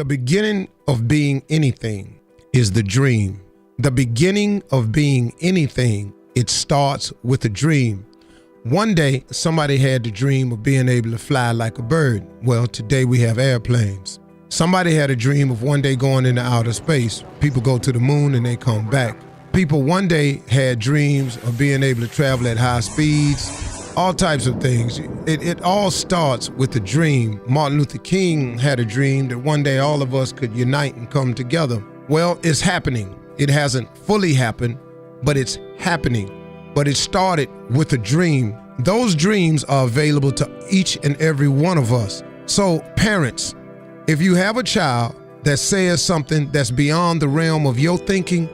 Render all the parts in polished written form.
The beginning of being anything is the dream. The beginning of being anything, it starts with a dream. One day, somebody had the dream of being able to fly like a bird. Well, today we have airplanes. Somebody had a dream of one day going into outer space. People go to the moon and they come back. People one day had dreams of being able to travel at high speeds, all types of things. It all starts with a dream. Martin Luther King had a dream that one day all of us could unite and come together. Well, it's happening. It hasn't fully happened, but it's happening. But it started with a dream. Those dreams are available to each and every one of us. So parents, if you have a child that says something that's beyond the realm of your thinking,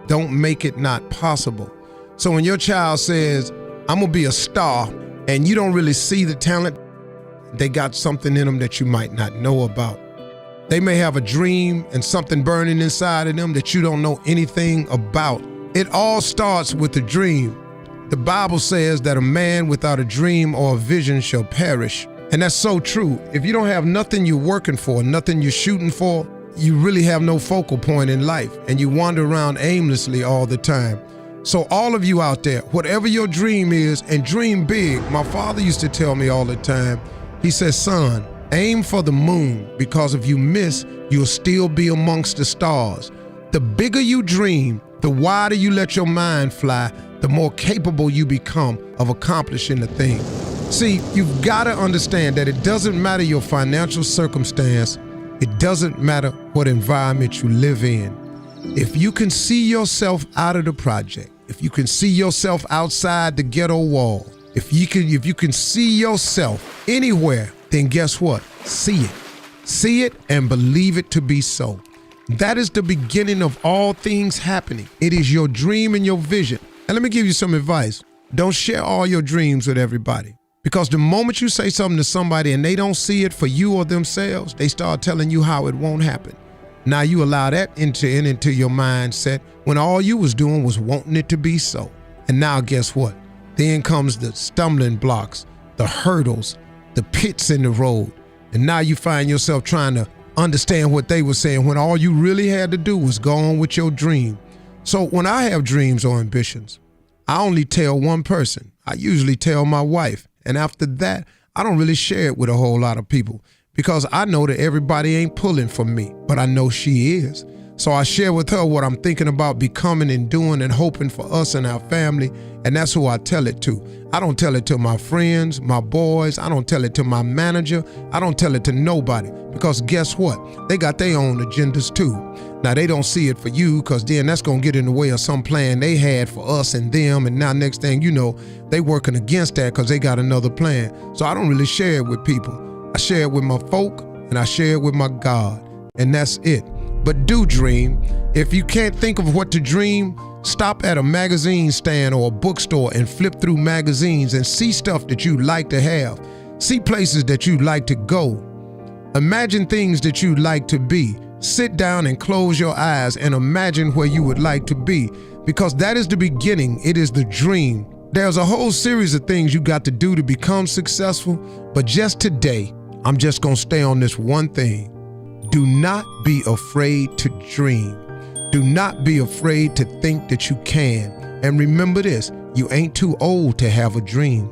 don't make it not possible. So when your child says, I'm gonna be a star, and you don't really see the talent, they got something in them that you might not know about. They may have a dream and something burning inside of them that you don't know anything about. It all starts with a dream. The Bible says that a man without a dream or a vision shall perish. And that's so true. If you don't have nothing you're working for, nothing you're shooting for, you really have no focal point in life, and you wander around aimlessly all the time. So all of you out there, whatever your dream is, and dream big. My father used to tell me all the time, he says, son, aim for the moon, because if you miss, you'll still be amongst the stars. The bigger you dream, the wider you let your mind fly, the more capable you become of accomplishing the thing. See, you've got to understand that it doesn't matter your financial circumstance. It doesn't matter what environment you live in. If you can see yourself out of the project, if you can see yourself outside the ghetto wall, if you can see yourself anywhere, then guess what? See it. See it and believe it to be so. That is the beginning of all things happening. It is your dream and your vision. And let me give you some advice. Don't share all your dreams with everybody. Because the moment you say something to somebody and they don't see it for you or themselves, they start telling you how it won't happen. Now you allow that into your mindset when all you was doing was wanting it to be so. And now guess what? Then comes the stumbling blocks, the hurdles, the pits in the road. And now you find yourself trying to understand what they were saying when all you really had to do was go on with your dream. So when I have dreams or ambitions, I only tell one person. I usually tell my wife. And after that, I don't really share it with a whole lot of people because I know that everybody ain't pulling for me, but I know she is. So I share with her what I'm thinking about becoming and doing and hoping for us and our family, and that's who I tell it to. I don't tell it to my friends, my boys. I don't tell it to my manager. I don't tell it to nobody because guess what? They got their own agendas too. Now, they don't see it for you because then that's going to get in the way of some plan they had for us and them. And now next thing you know, they working against that because they got another plan. So I don't really share it with people. I share it with my folk and I share it with my God. And that's it. But do dream. If you can't think of what to dream, stop at a magazine stand or a bookstore and flip through magazines and see stuff that you'd like to have. See places that you'd like to go. Imagine things that you'd like to be. Sit down and close your eyes and imagine where you would like to be, because that is the beginning. It is the dream. There's a whole series of things you got to do to become successful, but just today, I'm just gonna stay on this one thing. Do not be afraid to dream. Do not be afraid to think that you can. And remember this, you ain't too old to have a dream.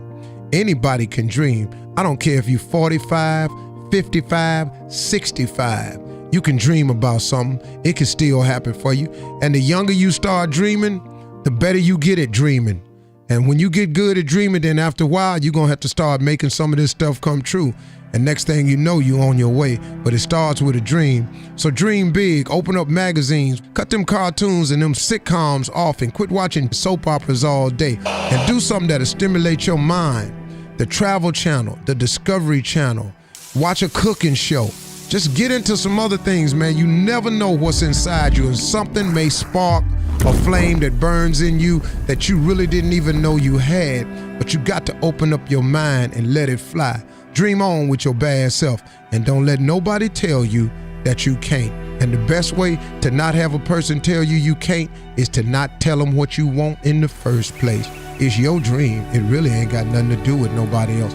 Anybody can dream. I don't care if you're 45, 55, 65. You can dream about something. It can still happen for you. And the younger you start dreaming, the better you get at dreaming. And when you get good at dreaming, then after a while, you're going to have to start making some of this stuff come true. And next thing you know, you're on your way. But it starts with a dream. So dream big, open up magazines, cut them cartoons and them sitcoms off and quit watching soap operas all day. And do something that'll stimulate your mind. The Travel Channel, the Discovery Channel, watch a cooking show. Just get into some other things, man. You never know what's inside you, and something may spark a flame that burns in you that you really didn't even know you had, but you got to open up your mind and let it fly. Dream on with your bad self, and don't let nobody tell you that you can't. And the best way to not have a person tell you you can't is to not tell them what you want in the first place. It's your dream. It really ain't got nothing to do with nobody else.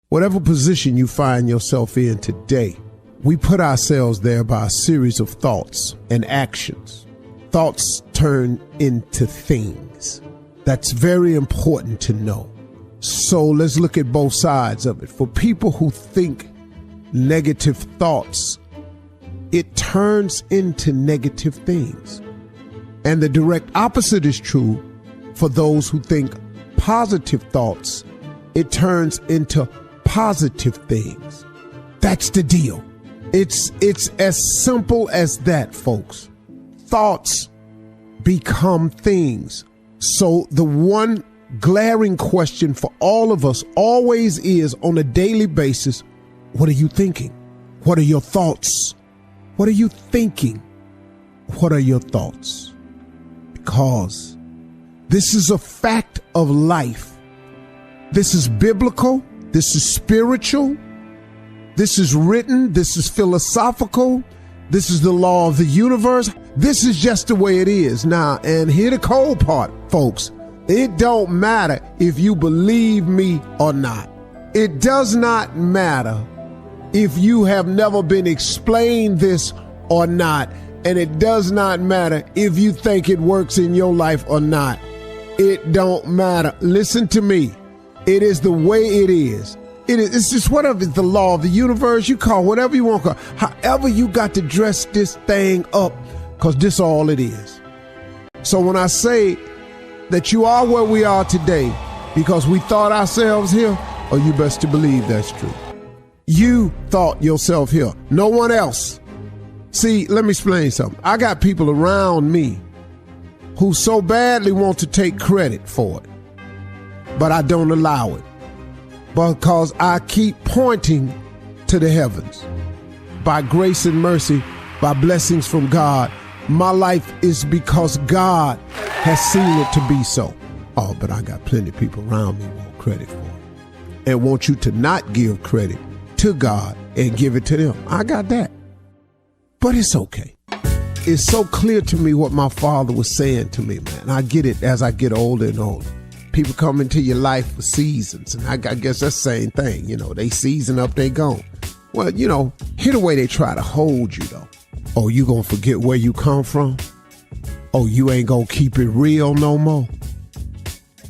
Whatever position you find yourself in today, we put ourselves there by a series of thoughts and actions. Thoughts turn into things. That's very important to know. So let's look at both sides of it. For people who think negative thoughts, it turns into negative things. And the direct opposite is true for those who think positive thoughts. It turns into positive things. That's the deal. It's as simple as that, folks. Thoughts become things. So the one glaring question for all of us always is, on a daily basis, what are you thinking? What are your thoughts? What are you thinking? What are your thoughts? Because this is a fact of life. This is biblical. This is spiritual. This is written. This is philosophical. This is the law of the universe. This is just the way it is. Now, and here the cold part, folks. It don't matter if you believe me or not. It does not matter if you have never been explained this or not. And it does not matter if you think it works in your life or not. It don't matter. Listen to me. It is the way it is. It's just whatever is the law of the universe. You call whatever you want to call. However you got to dress this thing up, because this all it is. So when I say that you are where we are today because we thought ourselves here, or you best to believe that's true. You thought yourself here. No one else. See, let me explain something. I got people around me who so badly want to take credit for it, but I don't allow it because I keep pointing to the heavens. By grace and mercy, by blessings from God, my life is because God has seen it to be so. Oh, but I got plenty of people around me want credit for it and want you to not give credit to God and give it to them. I got that. But it's okay. It's so clear to me what my father was saying to me, man. I get it as I get older and older. People come into your life for seasons, and I guess that's the same thing. You know, they season up, they gone. Well, you know, here the way they try to hold you, though. Oh, you gonna forget where you come from? Oh, you ain't gonna keep it real no more?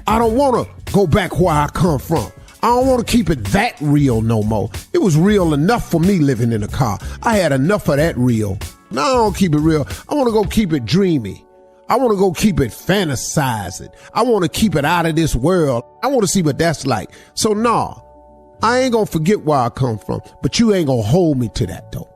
I don't wanna go back where I come from. I don't want to keep it that real no more. It was real enough for me living in a car. I had enough of that real. Now I don't keep it real. I want to go keep it dreamy. I want to go keep it fantasizing. I want to keep it out of this world. I want to see what that's like. So nah, I ain't gonna forget where I come from, but you ain't gonna hold me to that though.